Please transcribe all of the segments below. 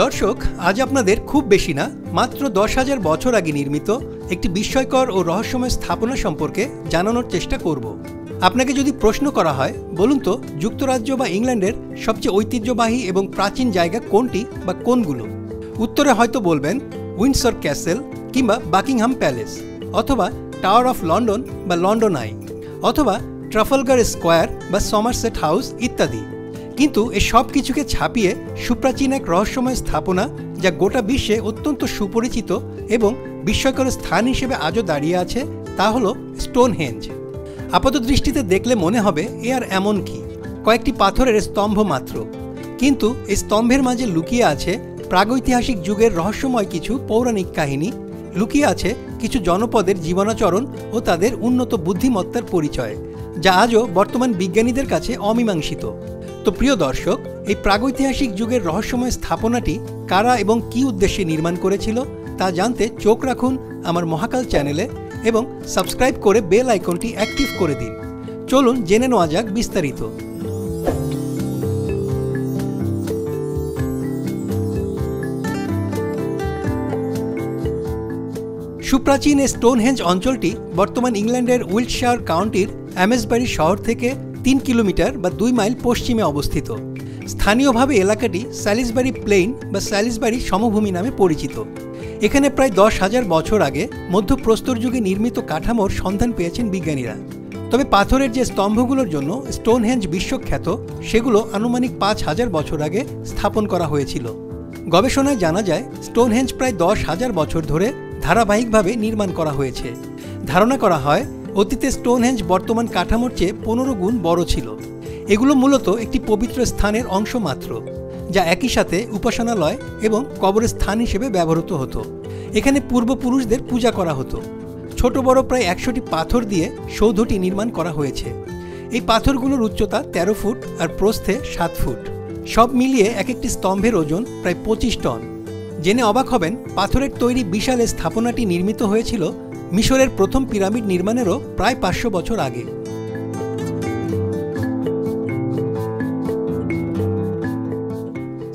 দর্শক, আজ আপনাদের খুব বেশি না, মাত্র 10,000 বছর আগে নির্মিত একটি বিস্ময়কর ও রহস্যময় স্থাপনা সম্পর্কে জানানোর চেষ্টা করব। আপনাকে যদি প্রশ্ন করা হয়, বলুন তো যুক্তরাজ্য বা ইংল্যান্ডের সবচেয়ে ঐতিহ্যবাহী এবং প্রাচীন জায়গা কোনটি বা কোনগুলো, উত্তরে হয়তো বলবেন উইন্ডসর ক্যাসেল কিংবা বাকিংহাম প্যালেস, অথবা টাওয়ার অফ লন্ডন বা লন্ডন আই, অথবা ট্রাফালগার স্কোয়ার বা সমারসেট হাউস ইত্যাদি। কিন্তু এই সব কিছুকে ছাপিয়ে সুপ্রাচীন এক রহস্যময় স্থাপনা, যা গোটা বিশ্বে অত্যন্ত সুপরিচিত এবং বিস্ময়কর স্থান হিসেবে আজও দাঁড়িয়ে আছে, তা হল স্টোনহেঞ্জ। আপাত দৃষ্টিতে দেখলে মনে হবে এ আর এমন কি, কয়েকটি পাথরের স্তম্ভ মাত্র। কিন্তু এই স্তম্ভের মাঝে লুকিয়ে আছে প্রাগৈতিহাসিক যুগের রহস্যময় কিছু পৌরাণিক কাহিনী, লুকিয়ে আছে কিছু জনপদের জীবনাচরণ ও তাদের উন্নত বুদ্ধিমত্তার পরিচয়, যা আজও বর্তমান বিজ্ঞানীদের কাছে অমীমাংসিত। তো প্রিয় দর্শক, এই প্রাগৈতিহাসিক যুগের রহস্যময় স্থাপনাটি কারা এবং কী উদ্দেশ্যে নির্মাণ করেছিল তা জানতে চোখ রাখুন আমার মহাকাল চ্যানেলে এবং সাবস্ক্রাইব করে বেল আইকনটি অ্যাক্টিভ করে দিন। চলুন জেনে নেওয়া যাক বিস্তারিত। সুপ্রাচীন এই স্টোনহেঞ্জ অঞ্চলটি বর্তমান ইংল্যান্ডের উইল্টশায়ার কাউন্টির অ্যামেসবারি শহর থেকে 3 কিলোমিটার বা 2 মাইল পশ্চিমে অবস্থিত। স্থানীয়ভাবে এলাকাটি স্যালিসবারি প্লেইন বা স্যালিসবারি সমভূমি নামে পরিচিত। এখানে প্রায় 10,000 বছর আগে মধ্যপ্রস্তর যুগে নির্মিত কাঠামোর সন্ধান পেয়েছেন বিজ্ঞানীরা। তবে পাথরের যে স্তম্ভগুলোর জন্য স্টোনহেঞ্জ বিশ্বখ্যাত, সেগুলো আনুমানিক 5,000 বছর আগে স্থাপন করা হয়েছিল। গবেষণায় জানা যায় স্টোনহেঞ্জ প্রায় 10,000 বছর ধরে ধারাবাহিকভাবে নির্মাণ করা হয়েছে। ধারণা করা হয় অতীতে স্টোনহেঞ্জ বর্তমান কাঠামোর চেয়ে 15 গুণ বড় ছিল। এগুলো মূলত একটি পবিত্র স্থানের অংশ মাত্র, যা একই সাথে উপাসনালয় এবং কবরের স্থান হিসেবে ব্যবহৃত হতো। এখানে পূর্বপুরুষদের পূজা করা হতো। ছোট বড় প্রায় 100টি পাথর দিয়ে সৌধটি নির্মাণ করা হয়েছে। এই পাথরগুলোর উচ্চতা 13 ফুট আর প্রস্থে 7 ফুট। সব মিলিয়ে এক একটি স্তম্ভের ওজন প্রায় 25 টন। জেনে অবাক হবেন, পাথরের তৈরি বিশাল এই স্থাপনাটি নির্মিত হয়েছিল মিশরের প্রথম পিরামিড নির্মাণেরও প্রায় 500 বছর আগে।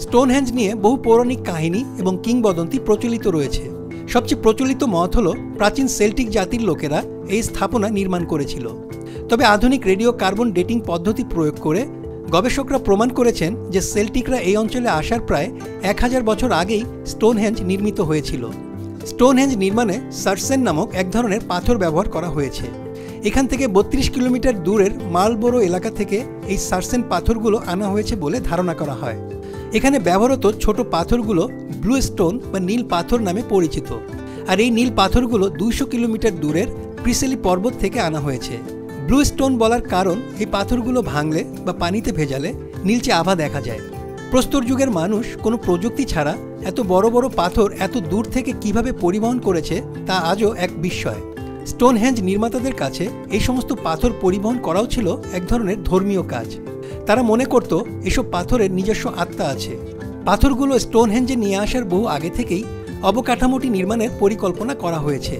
স্টোনহেঞ্জ নিয়ে বহু পৌরাণিক কাহিনী এবং কিংবদন্তি প্রচলিত রয়েছে। সবচেয়ে প্রচলিত মত হল প্রাচীন সেল্টিক জাতির লোকেরা এই স্থাপনা নির্মাণ করেছিল। তবে আধুনিক রেডিও কার্বন ডেটিং পদ্ধতি প্রয়োগ করে গবেষকরা প্রমাণ করেছেন যে সেল্টিকরা এই অঞ্চলে আসার প্রায় 1000 বছর আগেই স্টোনহেঞ্জ নির্মিত হয়েছিল। স্টোনহেঞ্জ নির্মাণে সার্সেন নামক এক ধরনের পাথর ব্যবহার করা হয়েছে। এখান থেকে 32 কিলোমিটার দূরের মালবোরো এলাকা থেকে এই সার্সেন পাথরগুলো আনা হয়েছে বলে ধারণা করা হয়। এখানে ব্যবহৃত ছোট পাথরগুলো ব্লু স্টোন বা নীল পাথর নামে পরিচিত। আর এই নীল পাথরগুলো 200 কিলোমিটার দূরের প্রিসেলি পর্বত থেকে আনা হয়েছে। ব্লু স্টোন বলার কারণ, এই পাথরগুলো ভাঙলে বা পানিতে ভেজালে নীলচে আভা দেখা যায়। প্রস্তর যুগের মানুষ কোনো প্রযুক্তি ছাড়া এত বড় বড় পাথর এত দূর থেকে কিভাবে পরিবহন করেছে তা আজও এক বিস্ময়। স্টোনহেঞ্জ নির্মাতাদের কাছে এই সমস্ত পাথর পরিবহন করাও ছিল এক ধরনের ধর্মীয় কাজ। তারা মনে করত এসব পাথরের নিজস্ব আত্মা আছে। পাথরগুলো স্টোনহেঞ্জে নিয়ে আসার বহু আগে থেকেই অবকাঠামোটি নির্মাণের পরিকল্পনা করা হয়েছে।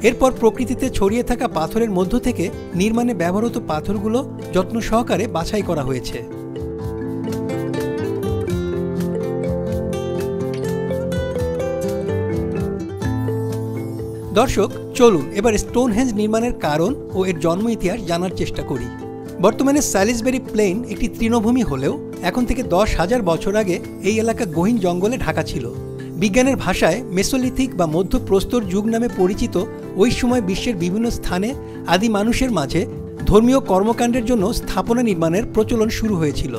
এরপর প্রকৃতিতে ছড়িয়ে থাকা পাথরের মধ্য থেকে নির্মাণে ব্যবহৃত পাথরগুলো যত্ন সহকারে বাছাই করা হয়েছে। দর্শক, চলুন এবার স্টোনহেঞ্জ নির্মাণের কারণ ও এর জন্ম ইতিহাস জানার চেষ্টা করি। বর্তমানে স্যালিসবেরি প্লেইন একটি তৃণভূমি হলেও এখন থেকে 10,000 বছর আগে এই এলাকা গহীন জঙ্গলে ঢাকা ছিল। বিজ্ঞানের ভাষায় মেসোলিথিক বা মধ্যপ্রস্তর যুগ নামে পরিচিত ওই সময় বিশ্বের বিভিন্ন স্থানে আদি মানুষের মাঝে ধর্মীয় কর্মকাণ্ডের জন্য স্থাপনা নির্মাণের প্রচলন শুরু হয়েছিল।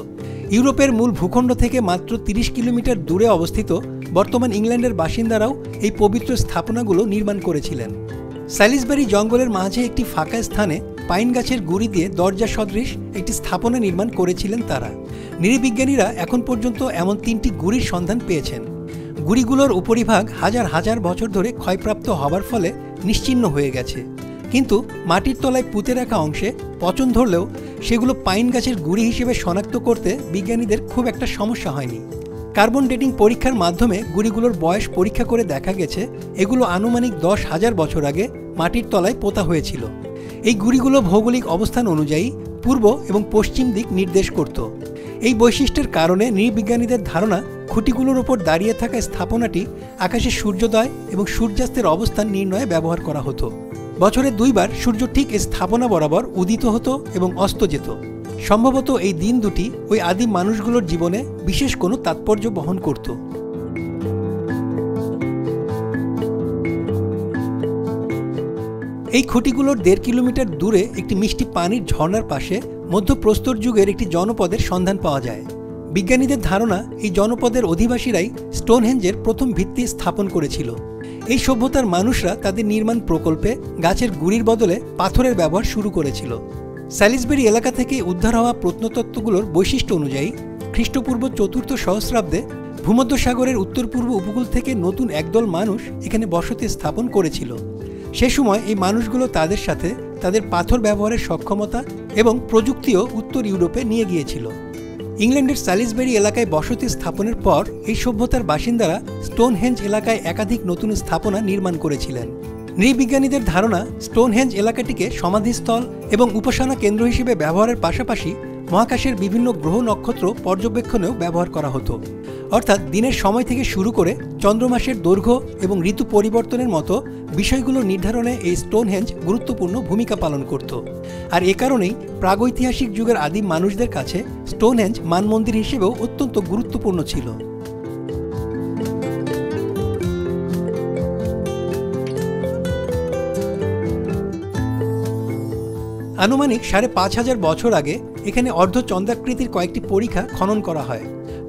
ইউরোপের মূল ভূখণ্ড থেকে মাত্র 30 কিলোমিটার দূরে অবস্থিত বর্তমান ইংল্যান্ডের বাসিন্দারাও এই পবিত্র স্থাপনাগুলো নির্মাণ করেছিলেন। স্যালিসবেরি জঙ্গলের মাঝে একটি ফাঁকা স্থানে পাইন গাছের গুঁড়ি দিয়ে দরজা সদৃশ একটি স্থাপনা নির্মাণ করেছিলেন তারা। নৃবিজ্ঞানীরা এখন পর্যন্ত এমন 3টি গুঁড়ির সন্ধান পেয়েছেন। গুঁড়িগুলোর উপরিভাগ হাজার হাজার বছর ধরে ক্ষয়প্রাপ্ত হবার ফলে নিশ্চিহ্ন হয়ে গেছে। কিন্তু মাটির তলায় পুঁতে রাখা অংশে পচন ধরলেও সেগুলো পাইন গাছের গুঁড়ি হিসেবে শনাক্ত করতে বিজ্ঞানীদের খুব একটা সমস্যা হয়নি। কার্বন ডেটিং পরীক্ষার মাধ্যমে গুঁড়িগুলোর বয়স পরীক্ষা করে দেখা গেছে এগুলো আনুমানিক 10,000 বছর আগে মাটির তলায় পোতা হয়েছিল। এই গুঁড়িগুলো ভৌগোলিক অবস্থান অনুযায়ী পূর্ব এবং পশ্চিম দিক নির্দেশ করত। এই বৈশিষ্ট্যের কারণে নৃবিজ্ঞানীদের ধারণা খুঁটিগুলোর ওপর দাঁড়িয়ে থাকা স্থাপনাটি আকাশে সূর্যোদয় এবং সূর্যাস্তের অবস্থান নির্ণয়ে ব্যবহার করা হতো। বছরে 2 বার সূর্য ঠিক এই স্থাপনা বরাবর উদিত হতো এবং অস্ত যেত। সম্ভবত এই দিন দুটি ওই আদিম মানুষগুলোর জীবনে বিশেষ কোনো তাৎপর্য বহন করত। এই খুঁটিগুলোর 1.5 কিলোমিটার দূরে একটি মিষ্টি পানির ঝর্ণার পাশে মধ্যপ্রস্তর যুগের একটি জনপদের সন্ধান পাওয়া যায়। বিজ্ঞানীদের ধারণা এই জনপদের অধিবাসীরাই স্টোনহেঞ্জের প্রথম ভিত্তি স্থাপন করেছিল। এই সভ্যতার মানুষরা তাদের নির্মাণ প্রকল্পে গাছের গুঁড়ির বদলে পাথরের ব্যবহার শুরু করেছিল। স্যালিসবেরি এলাকা থেকে উদ্ধার হওয়া প্রত্নতত্ত্বগুলোর বৈশিষ্ট্য অনুযায়ী খ্রিস্টপূর্ব 4র্থ সহস্রাব্দে ভূমধ্যসাগরের উত্তর পূর্ব উপকূল থেকে নতুন একদল মানুষ এখানে বসতি স্থাপন করেছিল। সে সময় এই মানুষগুলো তাদের সাথে তাদের পাথর ব্যবহারের সক্ষমতা এবং প্রযুক্তিও উত্তর ইউরোপে নিয়ে গিয়েছিল। ইংল্যান্ডের স্যালিসবেরি এলাকায় বসতি স্থাপনের পর এই সভ্যতার বাসিন্দারা স্টোনহেঞ্জ এলাকায় একাধিক নতুন স্থাপনা নির্মাণ করেছিলেন। নৃবিজ্ঞানীদের ধারণা স্টোনহেঞ্জ এলাকাটিকে সমাধিস্থল এবং উপাসনা কেন্দ্র হিসেবে ব্যবহারের পাশাপাশি মহাকাশের বিভিন্ন গ্রহ নক্ষত্র পর্যবেক্ষণেও ব্যবহার করা হতো। অর্থাৎ দিনের সময় থেকে শুরু করে চন্দ্রমাসের দৈর্ঘ্য এবং ঋতু পরিবর্তনের মতো বিষয়গুলো নির্ধারণে এই স্টোনহেঞ্জ গুরুত্বপূর্ণ ভূমিকা পালন করত। আর এ কারণেই প্রাগৈতিহাসিক যুগের আদিম মানুষদের কাছে স্টোনহেঞ্জ মানমন্দির হিসেবেও অত্যন্ত গুরুত্বপূর্ণ ছিল। আনুমানিক 5,500 বছর আগে এখানে অর্ধচন্দ্রাকৃতির কয়েকটি পরিখা খনন করা হয়।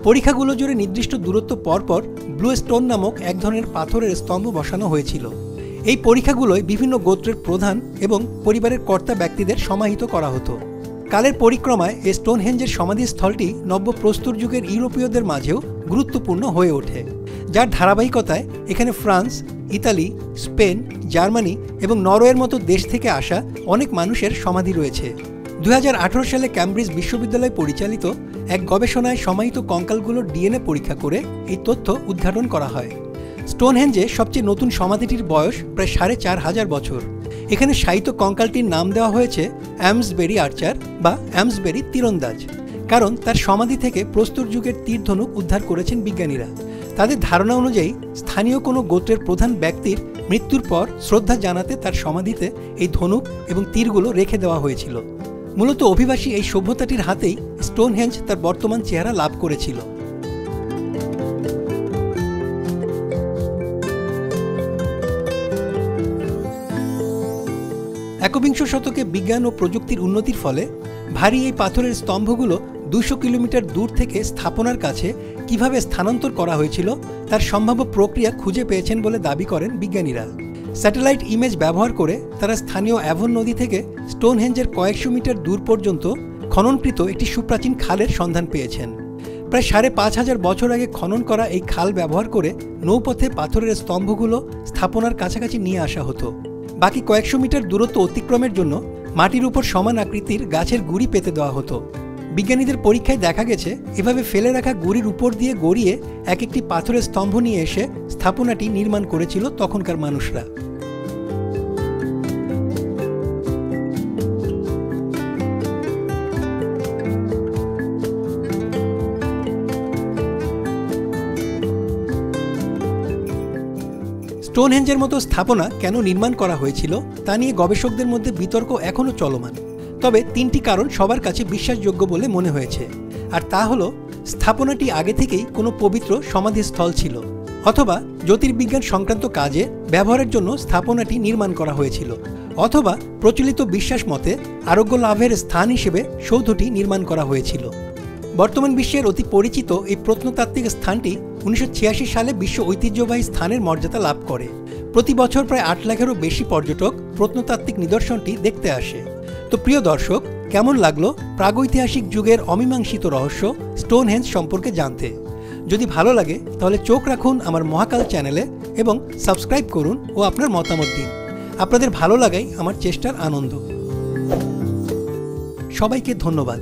পরিখাগুলো জুড়ে নির্দিষ্ট দূরত্ব পরপর ব্লু স্টোন নামক এক ধরনের পাথরের স্তম্ভ বসানো হয়েছিল। এই পরিখাগুলোয় বিভিন্ন গোত্রের প্রধান এবং পরিবারের কর্তা ব্যক্তিদের সমাহিত করা হতো। কালের পরিক্রমায় এই স্টোনহেঞ্জের সমাধিস্থলটি নব্যপ্রস্তর যুগের ইউরোপীয়দের মাঝেও গুরুত্বপূর্ণ হয়ে ওঠে, যার ধারাবাহিকতায় এখানে ফ্রান্স, ইতালি, স্পেন, জার্মানি এবং নরওয়ের মতো দেশ থেকে আসা অনেক মানুষের সমাধি রয়েছে। 2018 সালে ক্যামব্রিজ বিশ্ববিদ্যালয় পরিচালিত এক গবেষণায় সমাহিত কঙ্কালগুলোর ডিএনএ পরীক্ষা করে এই তথ্য উদ্ঘাটন করা হয়। স্টোনহেঞ্জে সবচেয়ে নতুন সমাধিটির বয়স প্রায় 4,500 বছর। এখানে শায়িত কঙ্কালটির নাম দেওয়া হয়েছে অ্যামসবেরি আর্চার বা অ্যামসবেরি তীরন্দাজ, কারণ তার সমাধি থেকে প্রস্তর যুগের তীরধনুক উদ্ধার করেছেন বিজ্ঞানীরা। তাদের ধারণা অনুযায়ী স্থানীয় কোনো গোত্রের প্রধান ব্যক্তির মৃত্যুর পর শ্রদ্ধা জানাতে তার সমাধিতে এই ধনুক এবং তীরগুলো রেখে দেওয়া হয়েছিল। মূলত অভিবাসী এই সভ্যতাটির হাতেই স্টোনহেঞ্জ তার বর্তমান চেহারা লাভ করেছিল। একবিংশ শতকে বিজ্ঞান ও প্রযুক্তির উন্নতির ফলে ভারী এই পাথরের স্তম্ভগুলো 200 কিলোমিটার দূর থেকে স্থাপনার কাছে কিভাবে স্থানান্তর করা হয়েছিল তার সম্ভাব্য প্রক্রিয়া খুঁজে পেয়েছেন বলে দাবি করেন বিজ্ঞানীরা। স্যাটেলাইট ইমেজ ব্যবহার করে তারা স্থানীয় অ্যাভন নদী থেকে স্টোনহেঞ্জের কয়েকশো মিটার দূর পর্যন্ত খননকৃত একটি সুপ্রাচীন খালের সন্ধান পেয়েছেন। প্রায় 5,500 বছর আগে খনন করা এই খাল ব্যবহার করে নৌপথে পাথরের স্তম্ভগুলো স্থাপনার কাছাকাছি নিয়ে আসা হতো। বাকি কয়েকশো মিটার দূরত্ব অতিক্রমের জন্য মাটির উপর সমান আকৃতির গাছের গুঁড়ি পেতে দেওয়া হতো। বিজ্ঞানীদের পরীক্ষায় দেখা গেছে এভাবে ফেলে রাখা গুঁড়ির উপর দিয়ে গড়িয়ে এক একটি পাথরের স্তম্ভ নিয়ে এসে স্থাপনাটি নির্মাণ করেছিল তখনকার মানুষরা। স্টোনহেঞ্জের মতো স্থাপনা কেন নির্মাণ করা হয়েছিল তা নিয়ে গবেষকদের মধ্যে বিতর্ক এখনও চলমান। তবে 3টি কারণ সবার কাছে বিশ্বাসযোগ্য বলে মনে হয়েছে, আর তা হলো স্থাপনাটি আগে থেকেই কোনো পবিত্র সমাধিস্থল ছিল, অথবা জ্যোতির্বিজ্ঞান সংক্রান্ত কাজে ব্যবহারের জন্য স্থাপনাটি নির্মাণ করা হয়েছিল, অথবা প্রচলিত বিশ্বাস মতে আরোগ্য লাভের স্থান হিসেবে সৌধটি নির্মাণ করা হয়েছিল। বর্তমান বিশ্বের অতি পরিচিত এই প্রত্নতাত্ত্বিক স্থানটি 1986 সালে বিশ্ব ঐতিহ্যবাহী স্থানের মর্যাদা লাভ করে। প্রতি বছর প্রায় 8 লাখেরও বেশি পর্যটক প্রত্নতাত্ত্বিক নিদর্শনটি দেখতে আসে। তো প্রিয় দর্শক, কেমন লাগলো প্রাগৈতিহাসিক যুগের অমীমাংসিত রহস্য স্টোনহেঞ্জ সম্পর্কে জানতে? যদি ভালো লাগে তাহলে চোখ রাখুন আমার মহাকাল চ্যানেলে এবং সাবস্ক্রাইব করুন ও আপনার মতামত দিন। আপনাদের ভালো লাগাই আমার চেষ্টার আনন্দ। সবাইকে ধন্যবাদ।